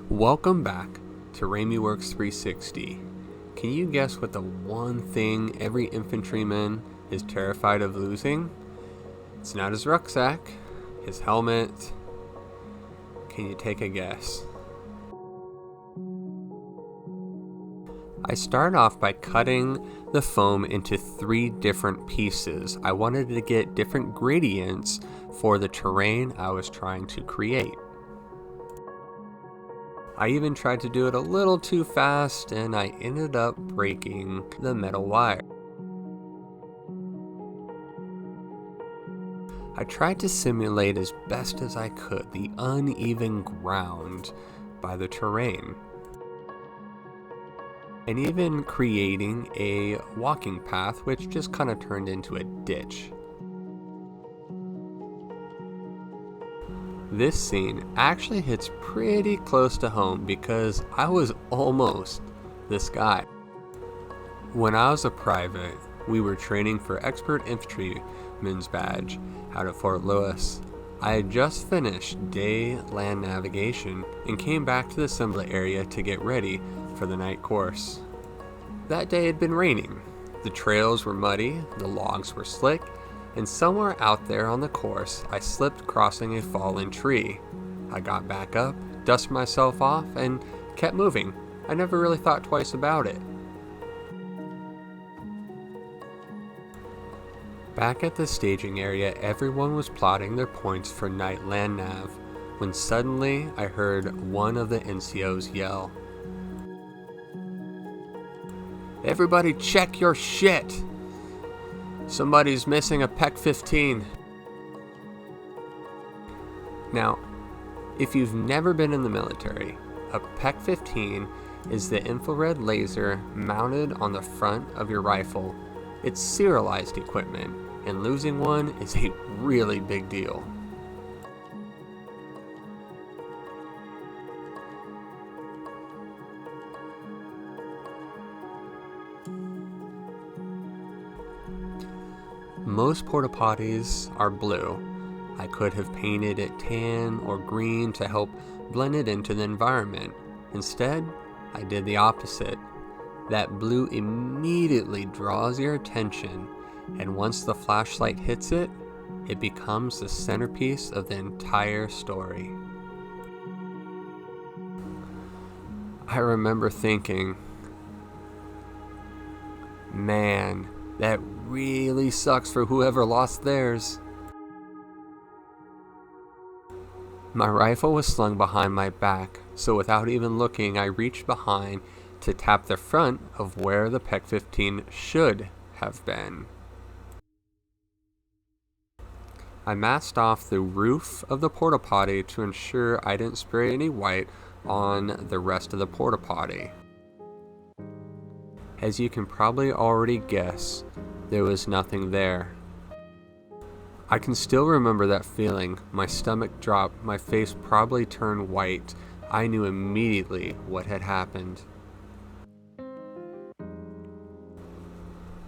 Welcome back to RamyWorks 360. Can you guess what the one thing every infantryman is terrified of losing? It's not his rucksack, his helmet. Can you take a guess? I start off by cutting the foam into 3 different pieces. I wanted to get different gradients for the terrain I was trying to create. I even tried to do it a little too fast and I ended up breaking the metal wire. I tried to simulate as best as I could the uneven ground by the terrain, and even creating a walking path which just kind of turned into a ditch. This scene actually hits pretty close to home because I was almost this guy. When I was a private, we were training for Expert Infantry Badge out at Fort Lewis. I had just finished day land navigation and came back to the assembly area to get ready for the night course. That day had been raining. The trails were muddy, the logs were slick, and somewhere out there on the course, I slipped crossing a fallen tree. I got back up, dusted myself off, and kept moving. I never really thought twice about it. Back at the staging area, everyone was plotting their points for night land nav, when suddenly I heard one of the NCOs yell, "Everybody check your shit! Somebody's missing a PEC 15. Now, if you've never been in the military, a PEC 15 is the infrared laser mounted on the front of your rifle. It's serialized equipment, and losing one is a really big deal. Most porta potties are blue. I could have painted it tan or green to help blend it into the environment. Instead, I did the opposite. That blue immediately draws your attention, and once the flashlight hits it, it becomes the centerpiece of the entire story. I remember thinking, man, that really sucks for whoever lost theirs. My rifle was slung behind my back, so without even looking, I reached behind to tap the front of where the PEC 15 should have been. I masked off the roof of the porta potty to ensure I didn't spray any white on the rest of the porta potty. As you can probably already guess, there was nothing there. I can still remember that feeling. My stomach dropped, my face probably turned white. I knew immediately what had happened.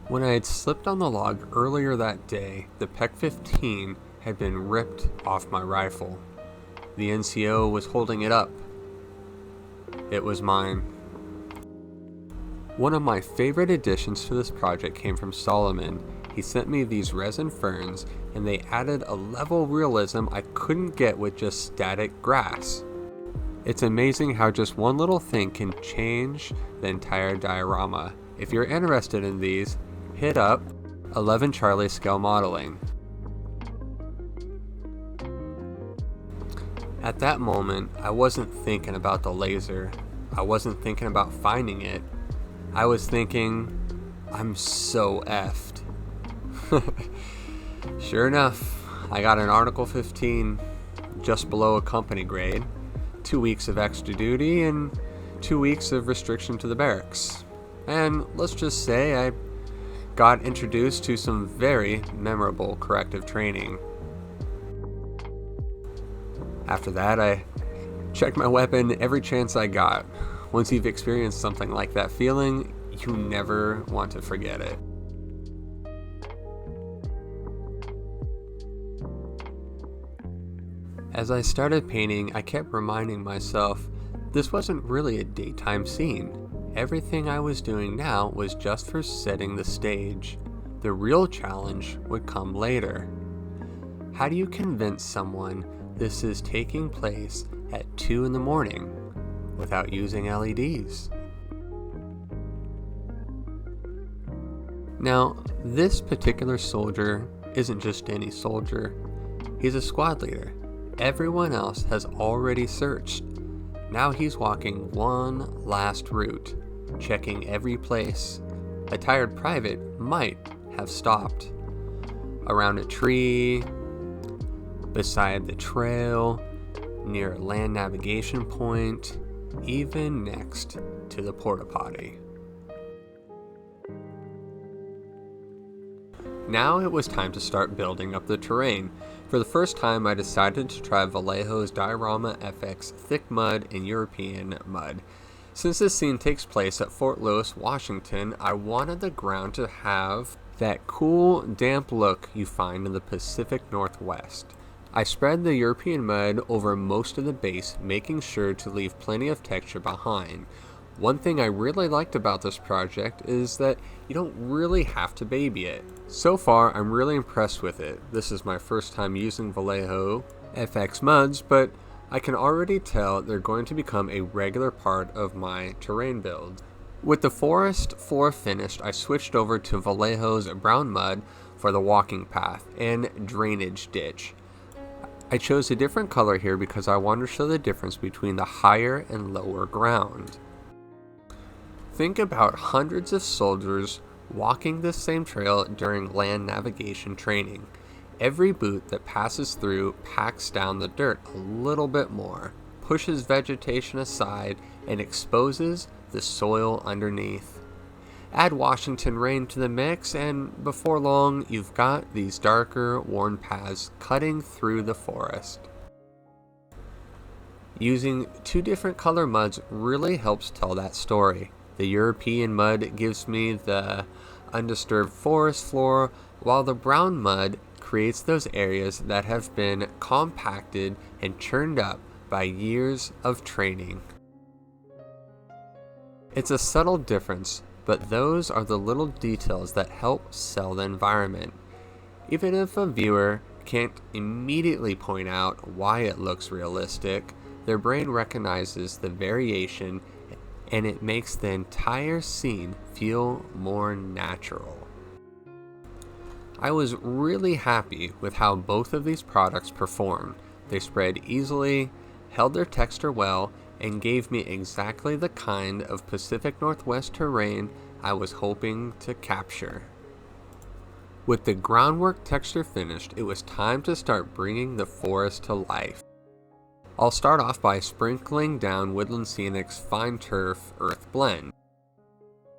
When I had slipped on the log earlier that day, the PEC 15 had been ripped off my rifle. The NCO was holding it up. It was mine. One of my favorite additions to this project came from Solomon. He sent me these resin ferns, and they added a level of realism I couldn't get with just static grass. It's amazing how just one little thing can change the entire diorama. If you're interested in these, hit up 11 Charlie Scale Modeling. At that moment, I wasn't thinking about the laser. I wasn't thinking about finding it. I was thinking, I'm so effed. Sure enough, I got an Article 15 just below a company grade, 2 weeks of extra duty, and 2 weeks of restriction to the barracks. And let's just say I got introduced to some very memorable corrective training. After that, I checked my weapon every chance I got. Once you've experienced something like that feeling, you never want to forget it. As I started painting, I kept reminding myself This wasn't really a daytime scene. Everything I was doing now was just for setting the stage. The real challenge would come later. How do you convince someone this is taking place at 2 in the morning without using LEDs? Now, this particular soldier isn't just any soldier. He's a squad leader. Everyone else has already searched. Now he's walking one last route, checking every place a tired private might have stopped. Around a tree, beside the trail, near a land navigation point, even next to the porta potty. Now it was time to start building up the terrain. For the first time, I decided to try Vallejo's Diorama FX thick mud and European mud. Since this scene takes place at Fort Lewis, Washington, I wanted the ground to have that cool, damp look you find in the Pacific Northwest. I spread the European mud over most of the base, making sure to leave plenty of texture behind. One thing I really liked about this project is that you don't really have to baby it. So far, I'm really impressed with it. This is my first time using Vallejo FX muds, but I can already tell they're going to become a regular part of my terrain build. With the forest floor finished, I switched over to Vallejo's brown mud for the walking path and drainage ditch. I chose a different color here because I wanted to show the difference between the higher and lower ground. Think about hundreds of soldiers walking this same trail during land navigation training. Every boot that passes through packs down the dirt a little bit more, pushes vegetation aside, and exposes the soil underneath. Add Washington rain to the mix, and before long, you've got these darker, worn paths cutting through the forest. Using two different color muds really helps tell that story. The European mud gives me the undisturbed forest floor, while the brown mud creates those areas that have been compacted and churned up by years of training. It's a subtle difference, but those are the little details that help sell the environment. Even if a viewer can't immediately point out why it looks realistic, their brain recognizes the variation and it makes the entire scene feel more natural. I was really happy with how both of these products performed. They spread easily, held their texture well, and gave me exactly the kind of Pacific Northwest terrain I was hoping to capture. With the groundwork texture finished, it was time to start bringing the forest to life. I'll start off by sprinkling down Woodland Scenic's Fine Turf Earth Blend.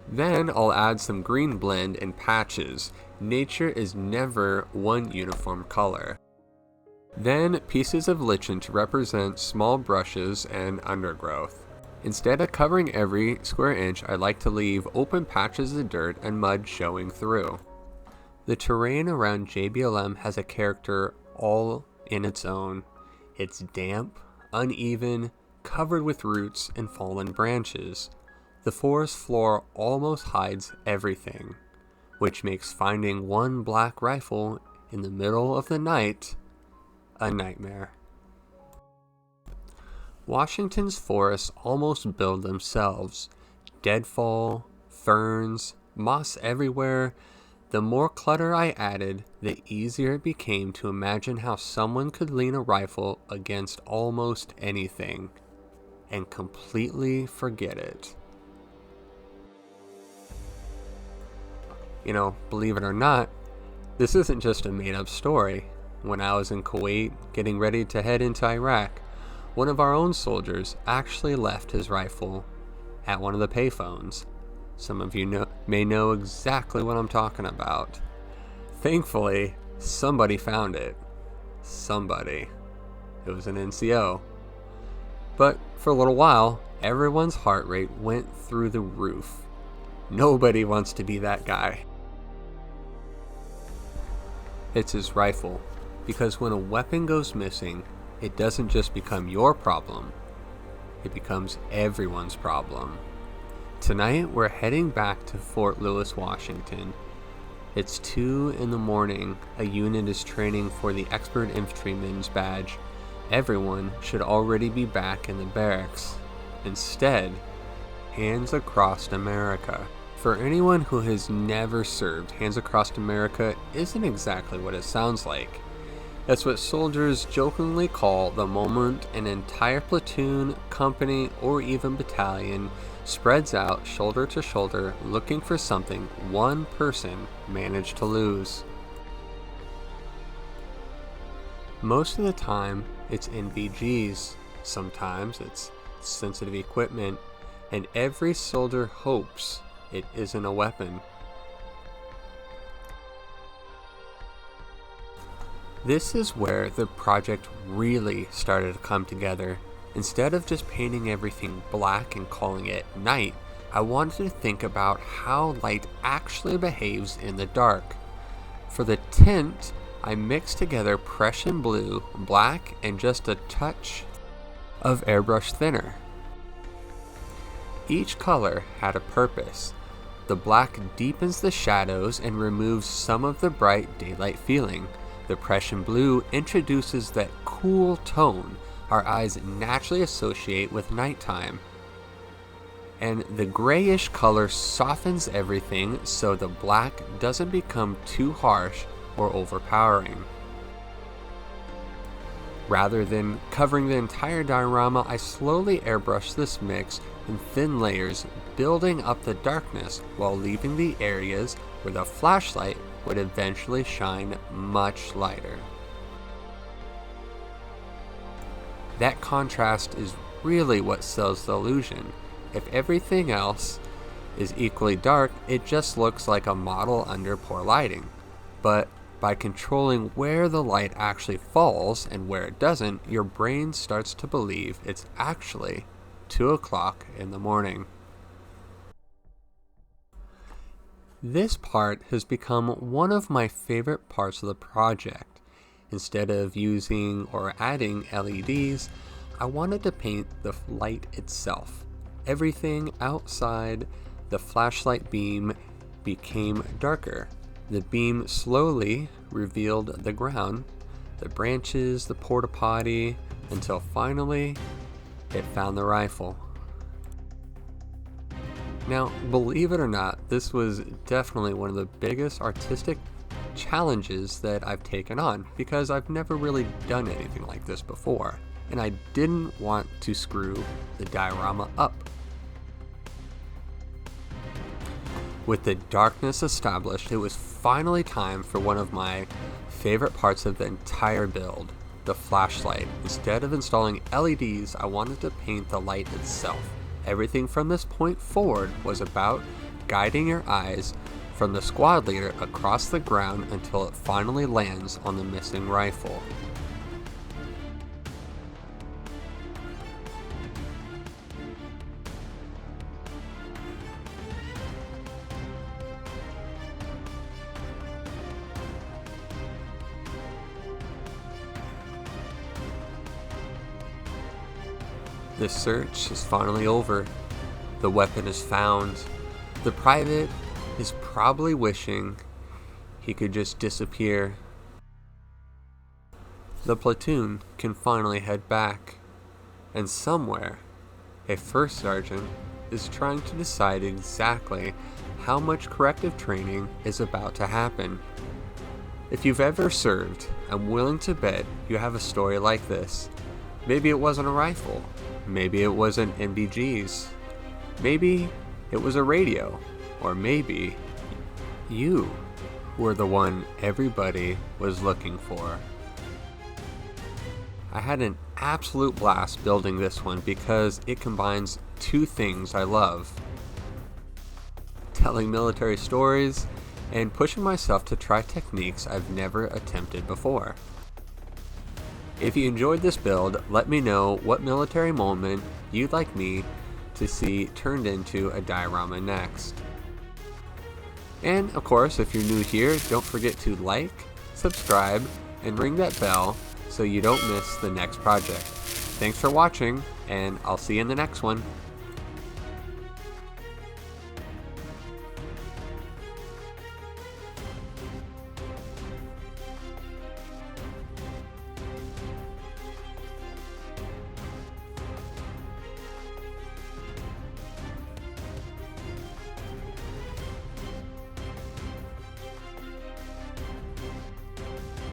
Then I'll add some green blend in patches. Nature is never one uniform color. Then pieces of lichen to represent small brushes and undergrowth. Instead of covering every square inch, I like to leave open patches of dirt and mud showing through. The terrain around JBLM has a character all in its own. It's damp, uneven, covered with roots and fallen branches. The forest floor almost hides everything, which makes finding one black rifle in the middle of the night a nightmare. Washington's forests almost build themselves. Deadfall, ferns, moss everywhere. The more clutter I added, the easier it became to imagine how someone could lean a rifle against almost anything and completely forget it. You know, believe it or not, this isn't just a made-up story. When I was in Kuwait getting ready to head into Iraq, one of our own soldiers actually left his rifle at one of the payphones. Some of you may know exactly what I'm talking about. Thankfully, somebody found it. Somebody. It was an NCO. But for a little while, everyone's heart rate went through the roof. Nobody wants to be that guy. It's his rifle, because when a weapon goes missing, it doesn't just become your problem. it becomes everyone's problem. Tonight, we're heading back to Fort Lewis, Washington. It's 2 in the morning. A unit is training for the Expert Infantryman's Badge. Everyone should already be back in the barracks. Instead, Hands Across America. For anyone who has never served, Hands Across America isn't exactly what it sounds like. That's what soldiers jokingly call the moment an entire platoon, company, or even battalion spreads out shoulder to shoulder looking for something one person managed to lose. Most of the time, it's NVGs. Sometimes it's sensitive equipment, and every soldier hopes it isn't a weapon. This is where the project really started to come together. Instead of just painting everything black and calling it night, I wanted to think about how light actually behaves in the dark. For the tint, I mixed together Prussian blue, black, and just a touch of airbrush thinner. Each color had a purpose. The black deepens the shadows and removes some of the bright daylight feeling. The Prussian blue introduces that cool tone our eyes naturally associate with nighttime. And the grayish color softens everything so the black doesn't become too harsh or overpowering. Rather than covering the entire diorama, I slowly airbrushed this mix in thin layers, building up the darkness while leaving the areas where the flashlight would eventually shine much lighter. That contrast is really what sells the illusion. If everything else is equally dark, it just looks like a model under poor lighting. But by controlling where the light actually falls and where it doesn't, your brain starts to believe it's actually 2 o'clock in the morning. This part has become one of my favorite parts of the project. Instead of using or adding LEDs, I wanted to paint the light itself. Everything outside the flashlight beam became darker. The beam slowly revealed the ground, the branches, the porta potty, until finally it found the rifle. Now, believe it or not, this was definitely one of the biggest artistic challenges that I've taken on, because I've never really done anything like this before, and I didn't want to screw the diorama up. With the darkness established, it was finally time for one of my favorite parts of the entire build, the flashlight. Instead of installing LEDs, I wanted to paint the light itself. Everything from this point forward was about guiding your eyes from the squad leader across the ground until it finally lands on the missing rifle. The search is finally over. The weapon is found. The private is probably wishing he could just disappear. The platoon can finally head back. And somewhere, a first sergeant is trying to decide exactly how much corrective training is about to happen. If you've ever served, I'm willing to bet you have a story like this. Maybe it wasn't a rifle. Maybe it wasn't NVGs. Maybe it was a radio. Or maybe you were the one everybody was looking for. I had an absolute blast building this one because it combines two things I love: telling military stories and pushing myself to try techniques I've never attempted before. If you enjoyed this build, let me know what military moment you'd like me to see turned into a diorama next. And of course, if you're new here, don't forget to like, subscribe, and ring that bell so you don't miss the next project. Thanks for watching. and I'll see you in the next one.